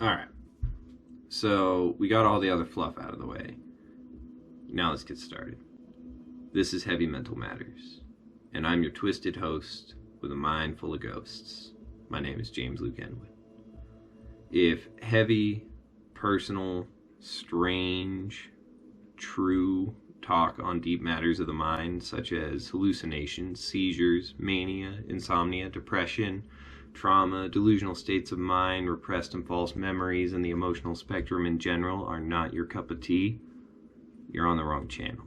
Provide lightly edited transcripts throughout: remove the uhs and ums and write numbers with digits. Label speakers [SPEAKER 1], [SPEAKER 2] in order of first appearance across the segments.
[SPEAKER 1] Alright, so we got all the other fluff out of the way. Now let's get started. This is Heavy Mental Matters, and I'm your twisted host with a mind full of ghosts. My name is James Luke Henwood. If heavy, personal, strange, true talk on deep matters of the mind, such as hallucinations, seizures, mania, insomnia, depression, trauma, delusional states of mind, repressed and false memories, and the emotional spectrum in general are not your cup of tea, you're on the wrong channel.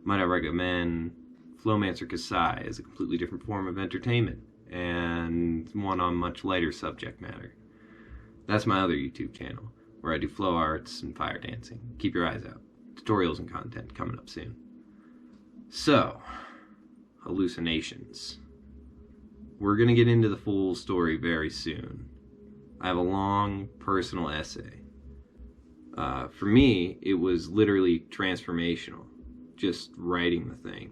[SPEAKER 1] Might I recommend Flowmancer Kasai as a completely different form of entertainment, and one on much lighter subject matter. That's my other YouTube channel, where I do flow arts and fire dancing. Keep your eyes out. Tutorials and content coming up soon. So, hallucinations. We're going to get into the full story very soon. I have a long personal essay. For me, it was literally transformational, just writing the thing.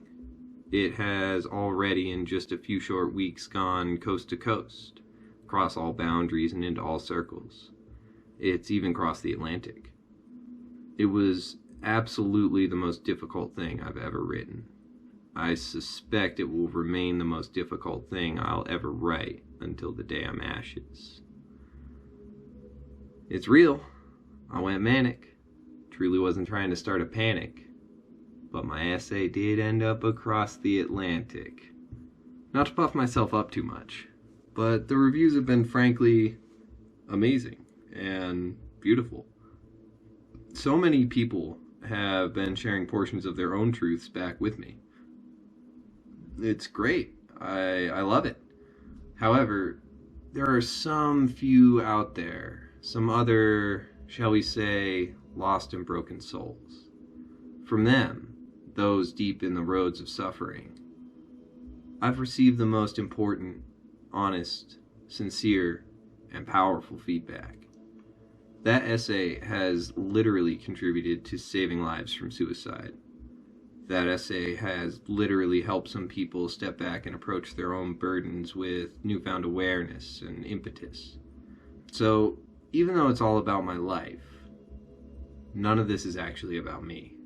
[SPEAKER 1] It has already, in just a few short weeks, gone coast to coast, across all boundaries and into all circles. It's even crossed the Atlantic. It was absolutely the most difficult thing I've ever written. I suspect it will remain the most difficult thing I'll ever write until the day I'm ashes. It's real. I went manic. Truly wasn't trying to start a panic. But my essay did end up across the Atlantic. Not to puff myself up too much, but the reviews have been frankly amazing and beautiful. So many people have been sharing portions of their own truths back with me. It's great. I love it. However, there are some few out there, some other, shall we say, lost and broken souls. From them, those deep in the roads of suffering, I've received the most important, honest, sincere, and powerful feedback. That essay has literally contributed to saving lives from suicide. That essay has literally helped some people step back and approach their own burdens with newfound awareness and impetus. So, even though it's all about my life, none of this is actually about me.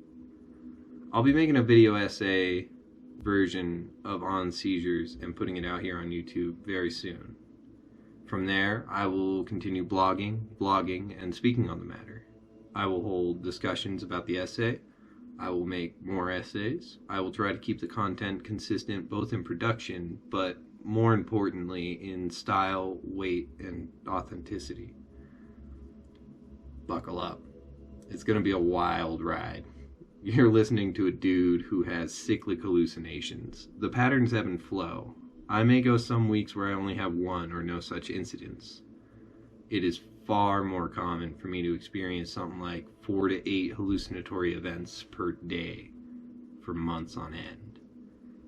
[SPEAKER 1] I'll be making a video essay version of On Seizures and putting it out here on YouTube very soon. From there, I will continue blogging, and speaking on the matter. I will hold discussions about the essay. I will make more essays. I will try to keep the content consistent both in production, but more importantly in style, weight, and authenticity. Buckle up. It's going to be a wild ride. You're listening to a dude who has cyclic hallucinations. The patterns ebb and flow. I may go some weeks where I only have one or no such incidents. It is far more common for me to experience something like 4 to 8 hallucinatory events per day for months on end.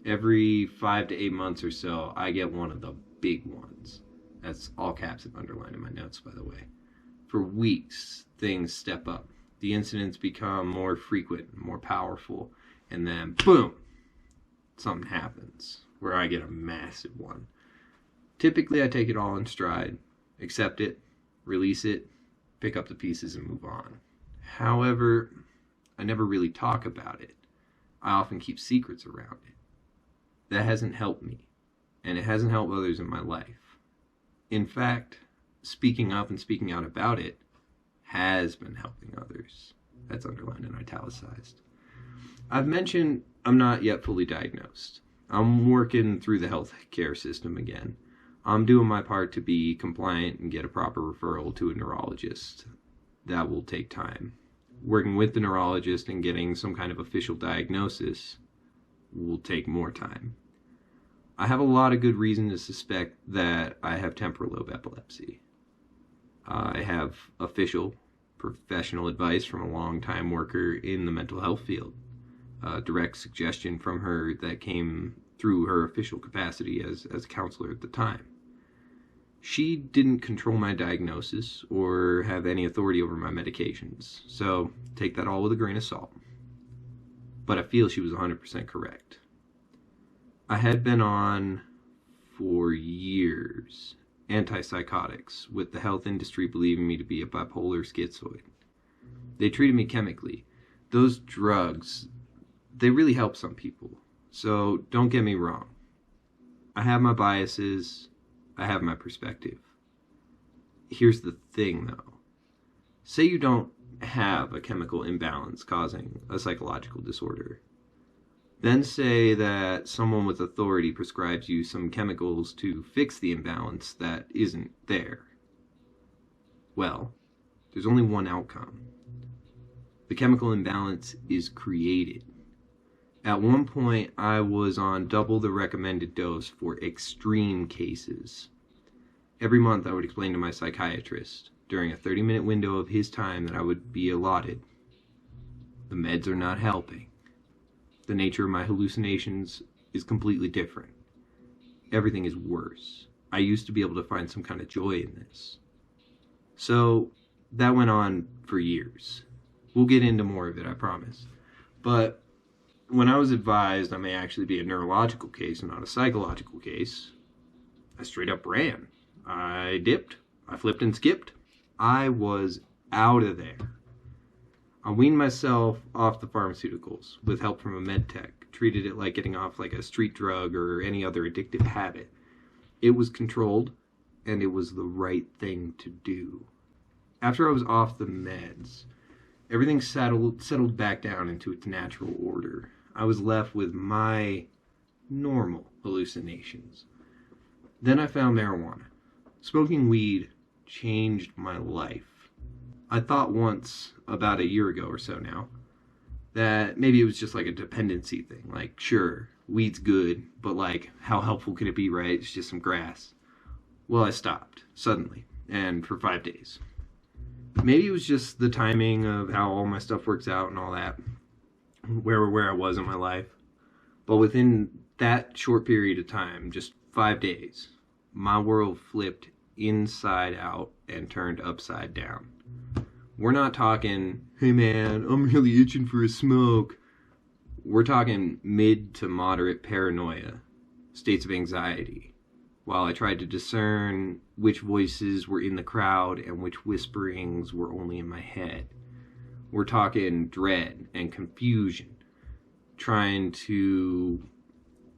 [SPEAKER 1] Every 5 to 8 months or so, I get one of the big ones. That's all caps and underlined in my notes, by the way. For weeks, things step up. The incidents become more frequent, more powerful, and then boom, something happens where I get a massive one. Typically, I take it all in stride, accept it, release it, pick up the pieces, and move on. However, I never really talk about it. I often keep secrets around it. That hasn't helped me, and it hasn't helped others in my life. In fact, speaking up and speaking out about it has been helping others. That's underlined and italicized. I've mentioned I'm not yet fully diagnosed. I'm working through the healthcare system again. I'm doing my part to be compliant and get a proper referral to a neurologist. That will take time. Working with the neurologist and getting some kind of official diagnosis will take more time. I have a lot of good reason to suspect that I have temporal lobe epilepsy. I have official, professional advice from a long-time worker in the mental health field. Direct suggestion from her that came through her official capacity as a counselor at the time. She didn't control my diagnosis or have any authority over my medications, so take that all with a grain of salt. But I feel she was 100% correct. I had been on for years antipsychotics, with the health industry believing me to be a bipolar schizoid. They treated me chemically. Those drugs, they really help some people. So don't get me wrong. I have my biases. I have my perspective. Here's the thing, though. Say you don't have a chemical imbalance causing a psychological disorder. Then say that someone with authority prescribes you some chemicals to fix the imbalance that isn't there. Well, there's only one outcome. The chemical imbalance is created. At one point, I was on double the recommended dose for extreme cases. Every month, I would explain to my psychiatrist, during a 30-minute window of his time that I would be allotted, the meds are not helping. The nature of my hallucinations is completely different. Everything is worse. I used to be able to find some kind of joy in this. So that went on for years. We'll get into more of it, I promise. But when I was advised I may actually be a neurological case and not a psychological case, I straight up ran. I dipped. I flipped and skipped. I was out of there. I weaned myself off the pharmaceuticals with help from a med tech, treated it like getting off like a street drug or any other addictive habit. It was controlled, and it was the right thing to do. After I was off the meds, everything settled back down into its natural order. I was left with my normal hallucinations. Then I found marijuana. Smoking weed changed my life. I thought once, about a year ago or so now, that maybe it was just like a dependency thing. Like, sure, weed's good, but like, how helpful could it be, right? It's just some grass. Well, I stopped, suddenly, and for 5 days. Maybe it was just the timing of how all my stuff works out and all that, where I was in my life. But within that short period of time, just 5 days, my world flipped inside out and turned upside down. We're not talking, hey man, I'm really itching for a smoke. We're talking mid to moderate paranoia, states of anxiety, while I tried to discern which voices were in the crowd and which whisperings were only in my head. We're talking dread and confusion, trying to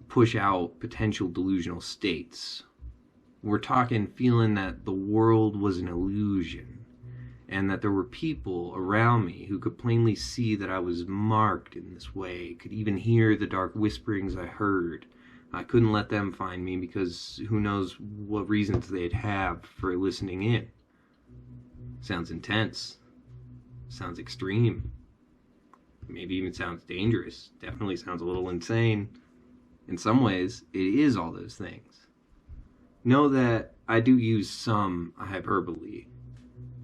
[SPEAKER 1] push out potential delusional states. We're talking feeling that the world was an illusion, and that there were people around me who could plainly see that I was marked in this way, could even hear the dark whisperings I heard. I couldn't let them find me because who knows what reasons they'd have for listening in. Sounds intense. Sounds extreme. Maybe even sounds dangerous. Definitely sounds a little insane. In some ways, it is all those things. Know that I do use some hyperbole,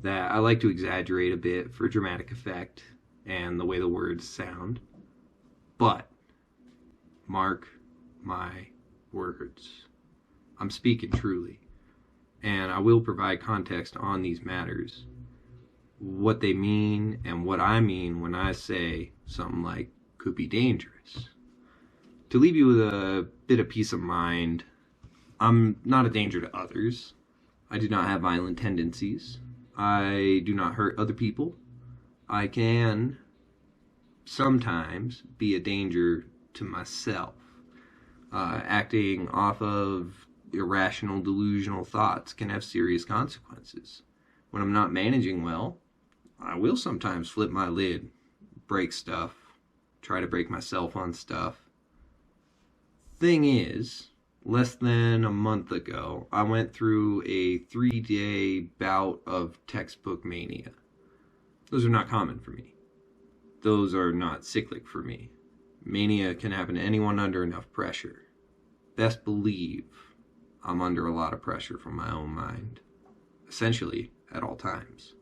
[SPEAKER 1] that I like to exaggerate a bit for dramatic effect and the way the words sound. But, mark my words, I'm speaking truly, and I will provide context on these matters, what they mean and what I mean when I say something like could be dangerous. To leave you with a bit of peace of mind, I'm not a danger to others. I do not have violent tendencies. I do not hurt other people. I can sometimes be a danger to myself. Acting off of irrational, delusional thoughts can have serious consequences. When I'm not managing well, I will sometimes flip my lid, break stuff, try to break myself on stuff. Thing is, less than a month ago, I went through a 3-day bout of textbook mania. Those are not common for me. Those are not cyclic for me. Mania can happen to anyone under enough pressure. Best believe I'm under a lot of pressure from my own mind, essentially at all times.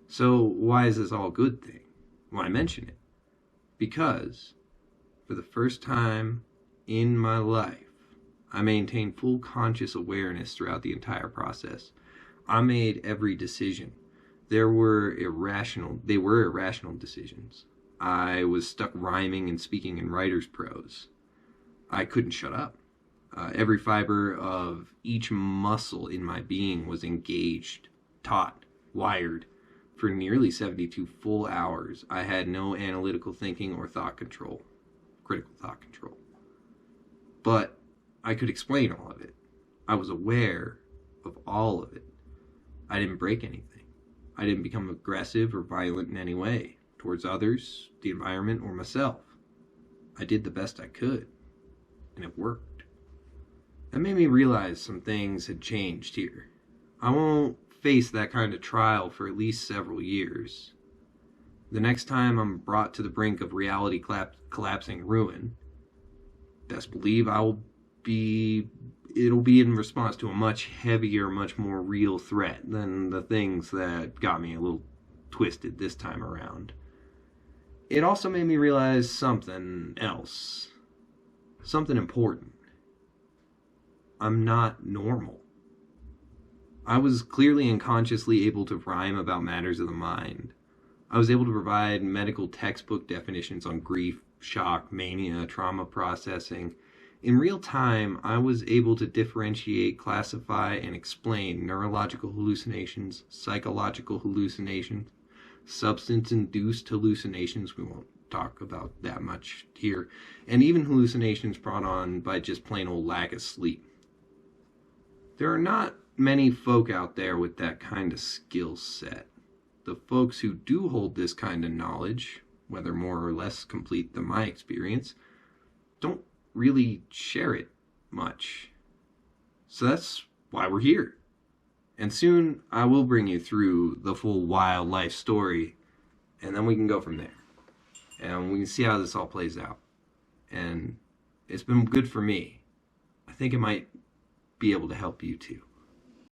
[SPEAKER 1] So why is this all a good thing? Why mention it? Because for the first time in my life, I maintained full conscious awareness throughout the entire process. I made every decision. They were irrational decisions. I was stuck rhyming and speaking in writer's prose. I couldn't shut up. Every fiber of each muscle in my being was engaged, taut, wired. For nearly 72 full hours, I had no analytical thinking or thought control, critical thought control. But I could explain all of it. I was aware of all of it. I didn't break anything. I didn't become aggressive or violent in any way towards others, the environment, or myself. I did the best I could, and it worked. That made me realize some things had changed here. I won't face that kind of trial for at least several years. The next time I'm brought to the brink of reality collapsing ruin, best believe it'll be in response to a much heavier, much more real threat than the things that got me a little twisted this time around. It also made me realize something else. Something important. I'm not normal. I was clearly and consciously able to rhyme about matters of the mind. I was able to provide medical textbook definitions on grief, shock, mania, trauma processing. In real time, I was able to differentiate, classify, and explain neurological hallucinations, psychological hallucinations, substance-induced hallucinations, we won't talk about that much here, and even hallucinations brought on by just plain old lack of sleep. There are not many folk out there with that kind of skill set. The folks who do hold this kind of knowledge, whether more or less complete than my experience, don't really share it much. So that's why we're here. And soon I will bring you through the full wild life story, and then we can go from there. And we can see how this all plays out. And it's been good for me. I think it might be able to help you too.